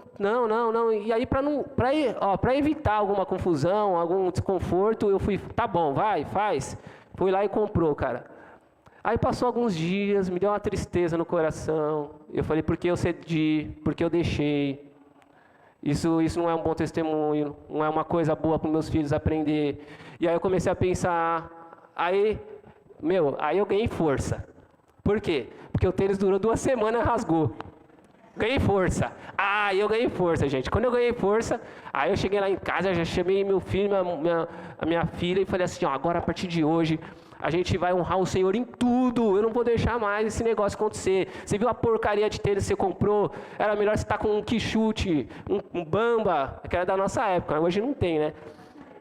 E aí para evitar alguma confusão, algum desconforto, eu fui, tá bom, vai, faz. Fui lá e comprou, cara. Aí passou alguns dias, me deu uma tristeza no coração. Eu falei, porque eu cedi, porque eu deixei. Isso não é um bom testemunho, não é uma coisa boa para os meus filhos aprender. E aí eu comecei a pensar, aí eu ganhei força. Por quê? Porque o tênis durou 2 semanas e rasgou. Ganhei força. Eu ganhei força, gente. Quando eu ganhei força, aí eu cheguei lá em casa, já chamei meu filho, a minha filha, e falei assim, agora a partir de hoje, a gente vai honrar o Senhor em tudo. Eu não vou deixar mais esse negócio acontecer. Você viu a porcaria de tênis que você comprou? Era melhor você estar com um Quixute, um Bamba, que era da nossa época. Hoje não tem, né?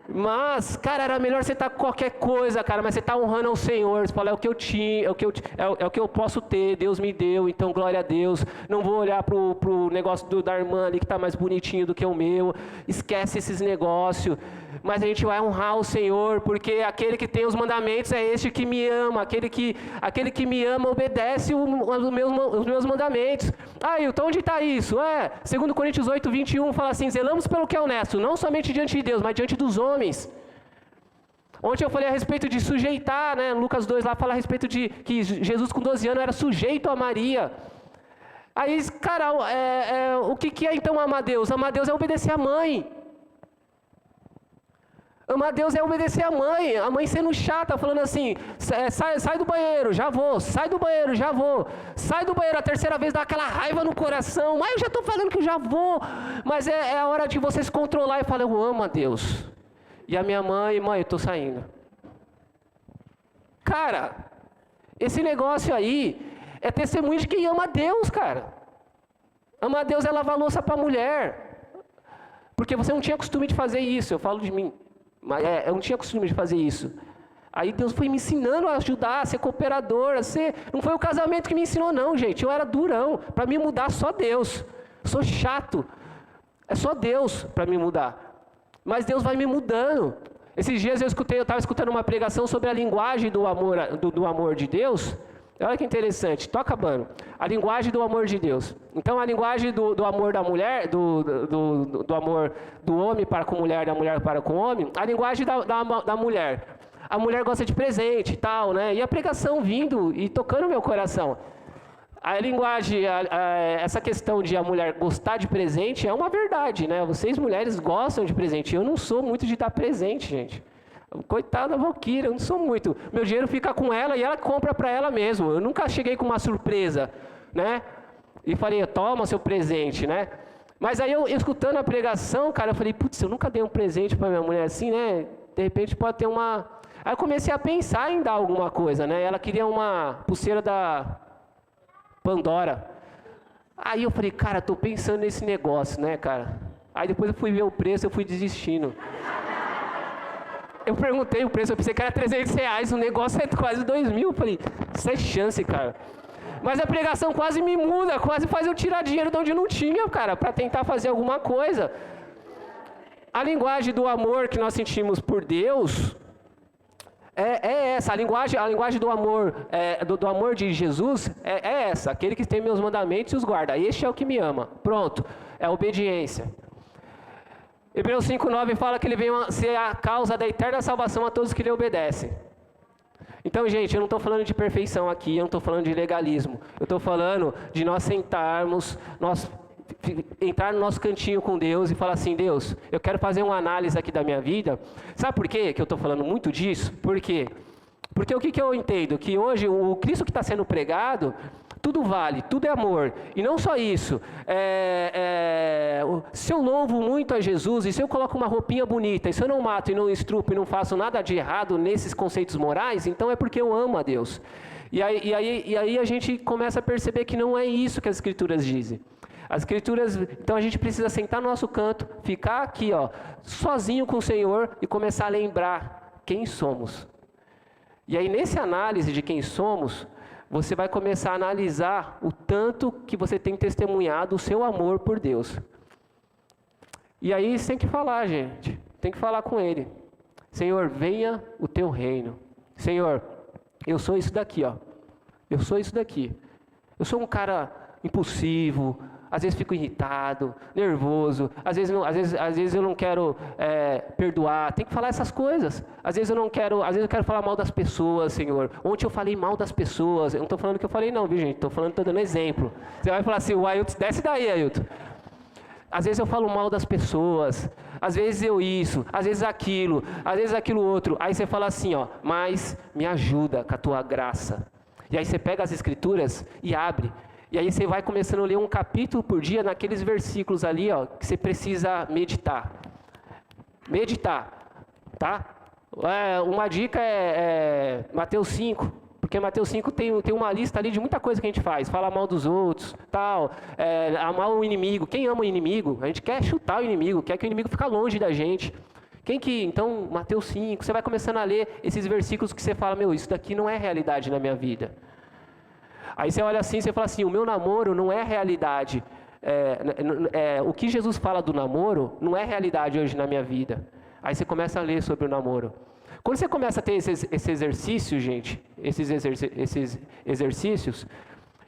Mas, cara, era melhor você estar com qualquer coisa, cara, mas você está honrando ao Senhor. Você fala, é o que eu tinha, é o que eu posso ter, Deus me deu, então glória a Deus. Não vou olhar pro negócio da irmã ali que está mais bonitinho do que o meu. Esquece esses negócios. Mas a gente vai honrar o Senhor, porque aquele que tem os mandamentos é este que me ama. Aquele que me ama obedece os meus mandamentos. Então onde está isso? 2 Coríntios 8, 21 fala assim, zelamos pelo que é honesto, não somente diante de Deus, mas diante dos homens. Ontem eu falei a respeito de sujeitar, né? Lucas 2 lá fala a respeito de que Jesus com 12 anos era sujeito a Maria. Aí, cara, o que é então amar Deus? Amar Deus é obedecer a mãe. Amar Deus é obedecer a mãe sendo chata, falando assim, sai do banheiro, já vou, sai do banheiro, já vou, sai do banheiro, a terceira vez dá aquela raiva no coração, mas eu já estou falando que eu já vou, mas é a hora de você se controlar e falar, eu amo a Deus. E a minha mãe, eu estou saindo. Cara, esse negócio aí é testemunho de quem ama a Deus, cara. Amar a Deus é lavar louça para a mulher, porque você não tinha costume de fazer isso, eu falo de mim. Mas eu não tinha costume de fazer isso. Aí Deus foi me ensinando a ajudar, a ser cooperador, a ser... Não foi o casamento que me ensinou não, gente. Eu era durão. Para me mudar, só Deus. Eu sou chato. É só Deus para me mudar. Mas Deus vai me mudando. Esses dias eu estava escutando uma pregação sobre a linguagem do amor de Deus. Olha que interessante, estou acabando. A linguagem do amor de Deus. Então, a linguagem do amor da mulher, do amor do homem para com mulher, da mulher para com homem, a linguagem da mulher. A mulher gosta de presente e tal, né? E a pregação vindo e tocando meu coração. A linguagem, essa questão de a mulher gostar de presente é uma verdade, né? Vocês mulheres gostam de presente. Eu não sou muito de dar presente, gente. Coitada da Valquíria, eu não sou muito. Meu dinheiro fica com ela e ela compra para ela mesmo. Eu nunca cheguei com uma surpresa, né? E falei, toma seu presente, né? Mas aí eu escutando a pregação, cara, eu falei, putz, eu nunca dei um presente para minha mulher assim, né? De repente pode ter uma... Aí eu comecei a pensar em dar alguma coisa, né? Ela queria uma pulseira da Pandora. Aí eu falei, cara, tô pensando nesse negócio, né, cara? Aí depois eu fui ver o preço, eu fui desistindo. Eu perguntei o preço, eu pensei que era R$300, o negócio é quase 2.000. Eu falei, sem chance, cara. Mas a pregação quase me muda, quase faz eu tirar dinheiro de onde não tinha, cara, para tentar fazer alguma coisa. A linguagem do amor que nós sentimos por Deus é essa. A linguagem do amor, do amor de Jesus é essa. Aquele que tem meus mandamentos e os guarda. Este é o que me ama. Pronto, é a obediência. Hebreus 5:9 fala que ele veio ser a causa da eterna salvação a todos que lhe obedecem. Então, gente, eu não estou falando de perfeição aqui, eu não estou falando de legalismo. Eu estou falando de nós sentarmos, entrar no nosso cantinho com Deus e falar assim, Deus, eu quero fazer uma análise aqui da minha vida. Sabe por quê que eu estou falando muito disso? Por quê? Porque o que eu entendo? Que hoje o Cristo que está sendo pregado, tudo vale, tudo é amor. E não só isso, se eu louvo muito a Jesus, e se eu coloco uma roupinha bonita, e se eu não mato e não estrupo e não faço nada de errado nesses conceitos morais, então é porque eu amo a Deus. E aí a gente começa a perceber que não é isso que as Escrituras dizem. As Escrituras, então a gente precisa sentar no nosso canto, ficar aqui, ó, sozinho com o Senhor e começar a lembrar quem somos. E aí nessa análise de quem somos, você vai começar a analisar o tanto que você tem testemunhado o seu amor por Deus. E aí você tem que falar, gente, tem que falar com Ele. Senhor, venha o teu reino. Senhor, eu sou isso daqui, ó. Eu sou isso daqui. Eu sou um cara impulsivo, às vezes fico irritado, nervoso, às vezes eu não quero perdoar, tem que falar essas coisas. Às vezes eu quero falar mal das pessoas, Senhor. Ontem eu falei mal das pessoas, eu não estou falando que eu falei não, viu gente? Estou dando exemplo. Você vai falar assim, o Ailton, desce daí, Ailton. Às vezes eu falo mal das pessoas, às vezes às vezes aquilo outro. Aí você fala assim, ó, mas me ajuda com a tua graça. E aí você pega as Escrituras e abre. E aí você vai começando a ler um capítulo por dia naqueles versículos ali, ó, que você precisa meditar. Meditar, tá? Uma dica é Mateus 5, porque Mateus 5 tem uma lista ali de muita coisa que a gente faz. Fala mal dos outros, tal, amar o inimigo. Quem ama o inimigo? A gente quer chutar o inimigo, quer que o inimigo fique longe da gente. Então, Mateus 5, você vai começando a ler esses versículos que você fala, meu, isso daqui não é realidade na minha vida. Aí você olha assim e fala assim, o meu namoro não é realidade. O que Jesus fala do namoro não é realidade hoje na minha vida. Aí você começa a ler sobre o namoro. Quando você começa a ter esse exercício, gente, esses exercícios,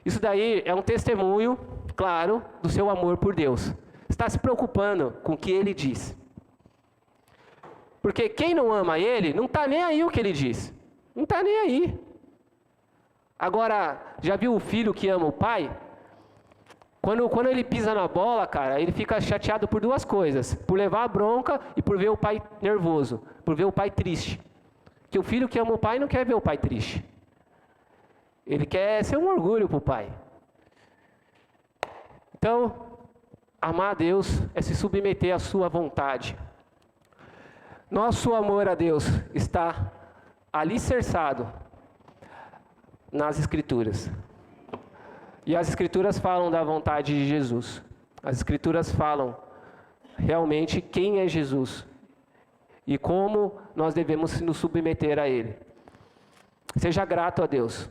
isso daí é um testemunho, claro, do seu amor por Deus. Você está se preocupando com o que Ele diz. Porque quem não ama Ele, não está nem aí o que Ele diz. Não está nem aí. Agora, já viu o filho que ama o pai? Quando ele pisa na bola, cara, ele fica chateado por duas coisas. Por levar a bronca e por ver o pai nervoso. Por ver o pai triste. Que o filho que ama o pai não quer ver o pai triste. Ele quer ser um orgulho para o pai. Então, amar a Deus é se submeter à sua vontade. Nosso amor a Deus está alicerçado nas Escrituras. E as Escrituras falam da vontade de Jesus. As Escrituras falam realmente quem é Jesus e como nós devemos nos submeter a Ele. Seja grato a Deus.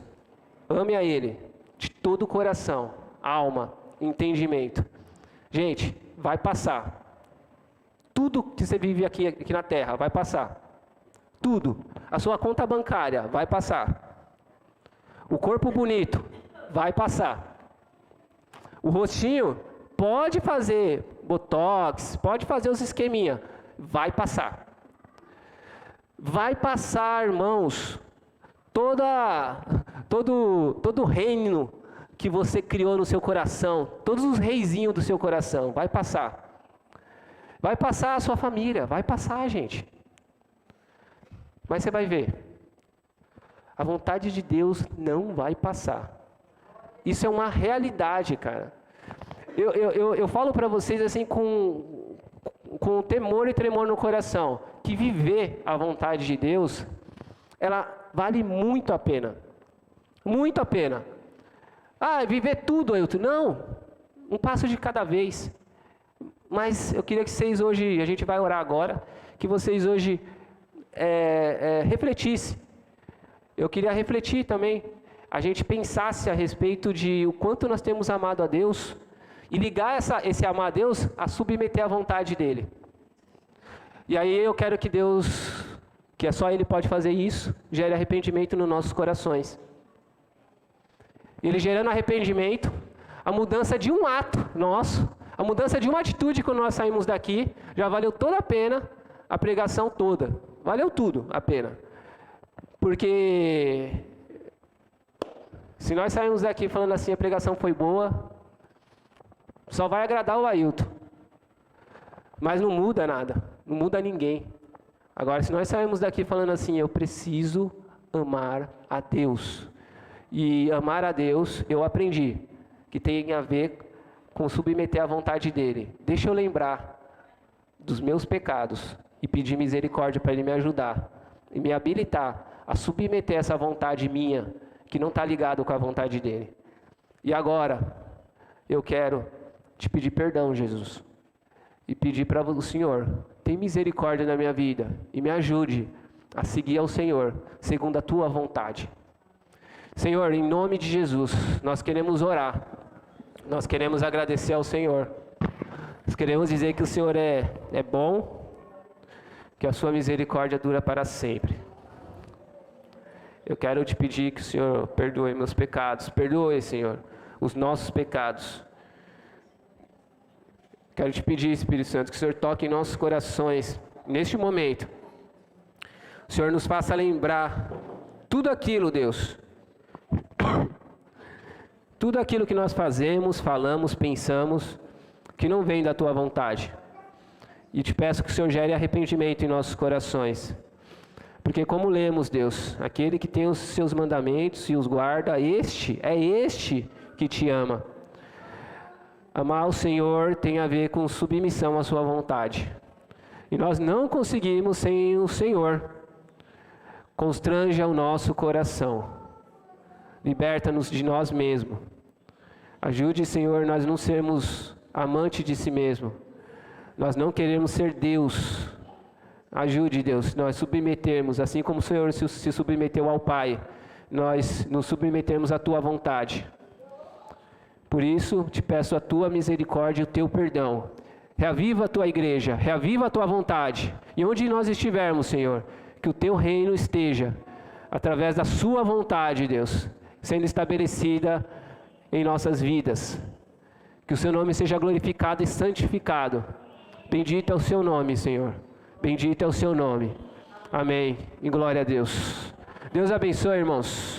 Ame a Ele de todo o coração, alma, entendimento. Gente, vai passar. Tudo que você vive aqui na terra vai passar. Tudo. A sua conta bancária vai passar. O corpo bonito vai passar. O rostinho pode fazer botox, pode fazer os esqueminha, vai passar. Vai passar, irmãos, todo reino que você criou no seu coração, todos os reizinhos do seu coração, vai passar. Vai passar a sua família, vai passar, gente. Mas você vai ver, a vontade de Deus não vai passar. Isso é uma realidade, cara. Eu falo para vocês assim com temor e tremor no coração, que viver a vontade de Deus, ela vale muito a pena. Muito a pena. Ah, viver tudo, Ailton. Não, um passo de cada vez. Mas eu queria que vocês hoje, a gente vai orar agora, que vocês hoje refletissem. Eu queria refletir também, a gente pensasse a respeito de o quanto nós temos amado a Deus e ligar esse amar a Deus a submeter à vontade dEle. E aí eu quero que Deus, que é só Ele pode fazer isso, gere arrependimento nos nossos corações. Ele gerando arrependimento, a mudança de um ato nosso, a mudança de uma atitude quando nós saímos daqui, já valeu toda a pena, a pregação toda. Valeu tudo a pena. Porque se nós saímos daqui falando assim, a pregação foi boa, só vai agradar o Ailton. Mas não muda nada, não muda ninguém. Agora, se nós saímos daqui falando assim, eu preciso amar a Deus. E amar a Deus, eu aprendi, que tem a ver com submeter à vontade dEle. Deixa eu lembrar dos meus pecados e pedir misericórdia para Ele me ajudar e me habilitar a submeter essa vontade minha, que não está ligado com a vontade dEle. E agora, eu quero te pedir perdão, Jesus, e pedir para o Senhor, tem misericórdia na minha vida e me ajude a seguir ao Senhor, segundo a Tua vontade. Senhor, em nome de Jesus, nós queremos orar, nós queremos agradecer ao Senhor, nós queremos dizer que o Senhor é bom, que a sua misericórdia dura para sempre. Eu quero te pedir que o Senhor perdoe meus pecados, perdoe, Senhor, os nossos pecados. Quero te pedir, Espírito Santo, que o Senhor toque em nossos corações, neste momento. O Senhor nos faça lembrar tudo aquilo, Deus, tudo aquilo que nós fazemos, falamos, pensamos, que não vem da Tua vontade. E te peço que o Senhor gere arrependimento em nossos corações. Porque como lemos, Deus, aquele que tem os seus mandamentos e os guarda, é este que te ama. Amar o Senhor tem a ver com submissão à sua vontade. E nós não conseguimos sem o Senhor. Constranja o nosso coração. Liberta-nos de nós mesmos. Ajude, Senhor, nós não sermos amantes de si mesmo. Nós não queremos ser Deus. Ajude, Deus, nós submetermos, assim como o Senhor se submeteu ao Pai, nós nos submetemos à Tua vontade. Por isso, te peço a Tua misericórdia e o Teu perdão. Reaviva a Tua igreja, reaviva a Tua vontade. E onde nós estivermos, Senhor, que o Teu reino esteja, através da Sua vontade, Deus, sendo estabelecida em nossas vidas. Que o Seu nome seja glorificado e santificado. Bendito é o Seu nome, Senhor. Bendito é o Seu nome. Amém. E glória a Deus. Deus abençoe, irmãos.